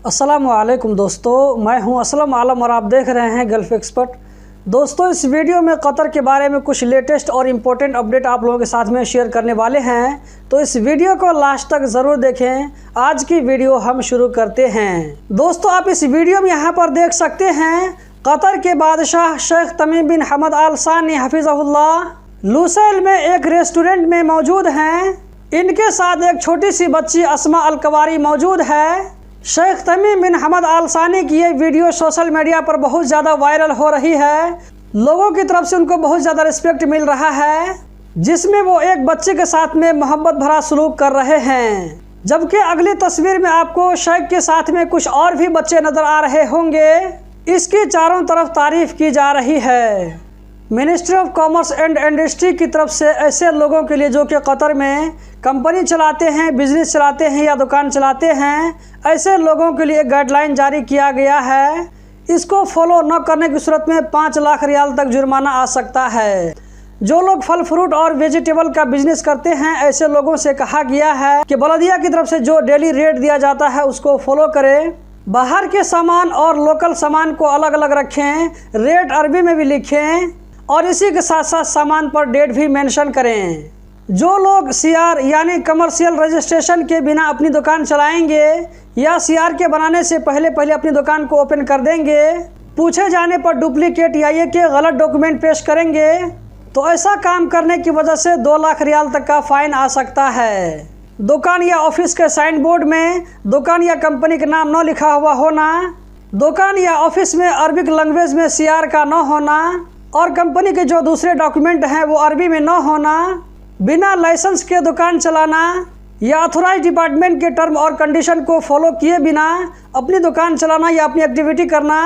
अस्सलामुअलैकुम दोस्तों, मैं हूं असलम आलम और आप देख रहे हैं गल्फ़ एक्सपर्ट। दोस्तों, इस वीडियो में कतर के बारे में कुछ लेटेस्ट और इम्पोर्टेंट अपडेट आप लोगों के साथ में शेयर करने वाले हैं, तो इस वीडियो को लास्ट तक ज़रूर देखें। आज की वीडियो हम शुरू करते हैं। दोस्तों, आप इस वीडियो में यहाँ पर देख सकते हैं कतर के बादशाह शेख तमीम बिन हमद आल सानी हफिज़हुल्लाह लुसैल में एक रेस्टोरेंट में मौजूद हैं। इनके साथ एक छोटी सी बच्ची अस्मा अल कवारी मौजूद है। शेख तमीम बिन हमद आल सानी की ये वीडियो सोशल मीडिया पर बहुत ज़्यादा वायरल हो रही है। लोगों की तरफ से उनको बहुत ज़्यादा रिस्पेक्ट मिल रहा है, जिसमें वो एक बच्चे के साथ में मोहब्बत भरा सलूक कर रहे हैं। जबकि अगली तस्वीर में आपको शेख के साथ में कुछ और भी बच्चे नज़र आ रहे होंगे। इसकी चारों तरफ तारीफ की जा रही है। Ministry of commerce and industry की तरफ से ऐसे लोगों के लिए जो कि कतर में कंपनी चलाते हैं, बिजनेस चलाते हैं या दुकान चलाते हैं, ऐसे लोगों के लिए गाइडलाइन जारी किया गया है। इसको फॉलो न करने की सूरत में 5 लाख रियाल तक जुर्माना आ सकता है। जो लोग फल फ्रूट और वेजिटेबल का बिजनेस करते हैं, ऐसे लोगों से कहा गया है कि बलदिया की तरफ से जो डेली रेट दिया जाता है उसको फॉलो करें। बाहर के सामान और लोकल सामान को अलग अलग रखें, रेट अरबी में भी लिखें और इसी के साथ साथ सामान पर डेट भी मेंशन करें। जो लोग सीआर यानी कमर्शियल रजिस्ट्रेशन के बिना अपनी दुकान चलाएंगे या सीआर के बनाने से पहले अपनी दुकान को ओपन कर देंगे, पूछे जाने पर डुप्लीकेट या ये के गलत डॉक्यूमेंट पेश करेंगे, तो ऐसा काम करने की वजह से 2 लाख रियाल तक का फ़ाइन आ सकता है। दुकान या ऑफिस के साइन बोर्ड में दुकान या कंपनी का नाम न लिखा हुआ होना, दुकान या ऑफिस में अरबिक लैंग्वेज में सीआर का न होना और कंपनी के जो दूसरे डॉक्यूमेंट हैं वो अरबी में न होना, बिना लाइसेंस के दुकान चलाना या अथोराइज डिपार्टमेंट के टर्म और कंडीशन को फॉलो किए बिना अपनी दुकान चलाना या अपनी एक्टिविटी करना,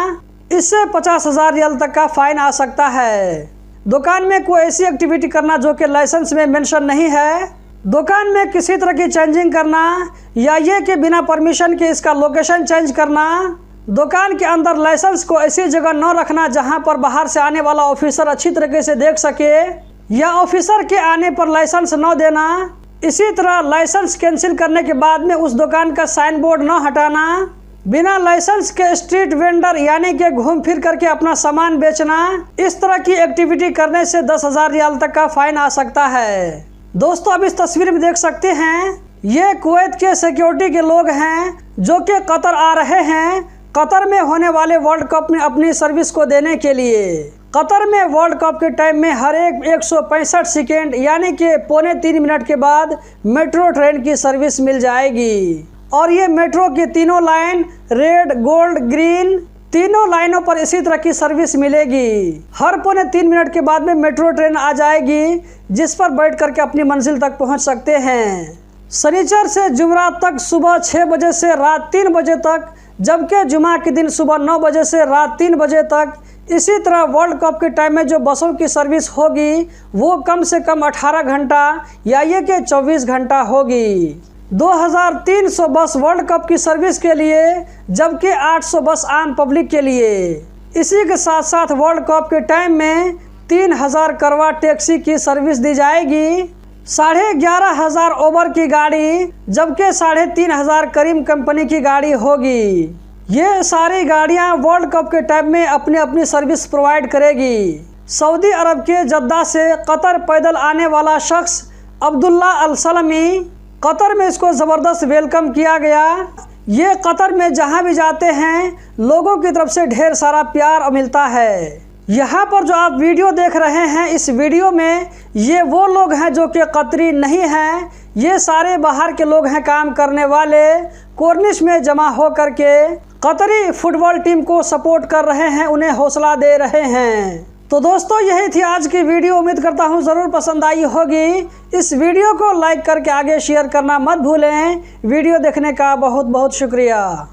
इससे 50,000 रियाल तक का फ़ाइन आ सकता है। दुकान में कोई ऐसी एक्टिविटी करना जो कि लाइसेंस में मेंशन नहीं है, दुकान में किसी तरह की चेंजिंग करना या ये कि बिना परमिशन के इसका लोकेशन चेंज करना, दुकान के अंदर लाइसेंस को ऐसी जगह न रखना जहां पर बाहर से आने वाला ऑफिसर अच्छी तरीके से देख सके या ऑफिसर के आने पर लाइसेंस न देना। इसी तरह लाइसेंस कैंसिल करने के बाद में उस दुकान का साइन बोर्ड न हटाना, बिना लाइसेंस के स्ट्रीट वेंडर यानी कि घूम फिर करके अपना सामान बेचना, इस तरह की एक्टिविटी करने से 10,000 रियाल तक का फ़ाइन आ सकता है। दोस्तों, अब इस तस्वीर में देख सकते हैं ये कुवैत के सिक्योरिटी के लोग हैं जो कि कतर आ रहे हैं कतर में होने वाले वर्ल्ड कप में अपनी सर्विस को देने के लिए। कतर में वर्ल्ड कप के टाइम में हर एक 165 सेकेंड यानी कि 2.25 मिनट के बाद मेट्रो ट्रेन की सर्विस मिल जाएगी और ये मेट्रो की तीनों लाइन रेड, गोल्ड, ग्रीन, तीनों लाइनों पर इसी तरह की सर्विस मिलेगी। हर 2.25 मिनट के बाद में मेट्रो ट्रेन आ जाएगी जिस पर बैठ करके अपनी मंजिल तक पहुंच सकते हैं। शनिचर से जुमेरात तक सुबह 6 बजे से रात 3 बजे तक, जबकि जुमा के दिन सुबह 9 बजे से रात 3 बजे तक। इसी तरह वर्ल्ड कप के टाइम में जो बसों की सर्विस होगी वो कम से कम 18 घंटा या ये कि 24 घंटा होगी। 2300 बस वर्ल्ड कप की सर्विस के लिए, जबकि 800 बस आम पब्लिक के लिए। इसी के साथ साथ वर्ल्ड कप के टाइम में 3000 करवा टैक्सी की सर्विस दी जाएगी, 11,500 ओबर की गाड़ी, जबकि 3,500 करीम कंपनी की गाड़ी होगी। ये सारी गाड़ियां वर्ल्ड कप के टाइम में अपनी अपनी सर्विस प्रोवाइड करेगी। सऊदी अरब के जद्दा से कतर पैदल आने वाला शख्स अब्दुल्ला अल सलमी, कतर में इसको ज़बरदस्त वेलकम किया गया। ये कतर में जहां भी जाते हैं लोगों की तरफ से ढेर सारा प्यार मिलता है। यहाँ पर जो आप वीडियो देख रहे हैं, इस वीडियो में ये वो लोग हैं जो कि कतरी नहीं हैं, ये सारे बाहर के लोग हैं काम करने वाले, कॉर्निश में जमा हो करके कतरी फुटबॉल टीम को सपोर्ट कर रहे हैं, उन्हें हौसला दे रहे हैं। तो दोस्तों, यही थी आज की वीडियो। उम्मीद करता हूँ ज़रूर पसंद आई होगी। इस वीडियो को लाइक करके आगे शेयर करना मत भूलें। वीडियो देखने का बहुत बहुत शुक्रिया।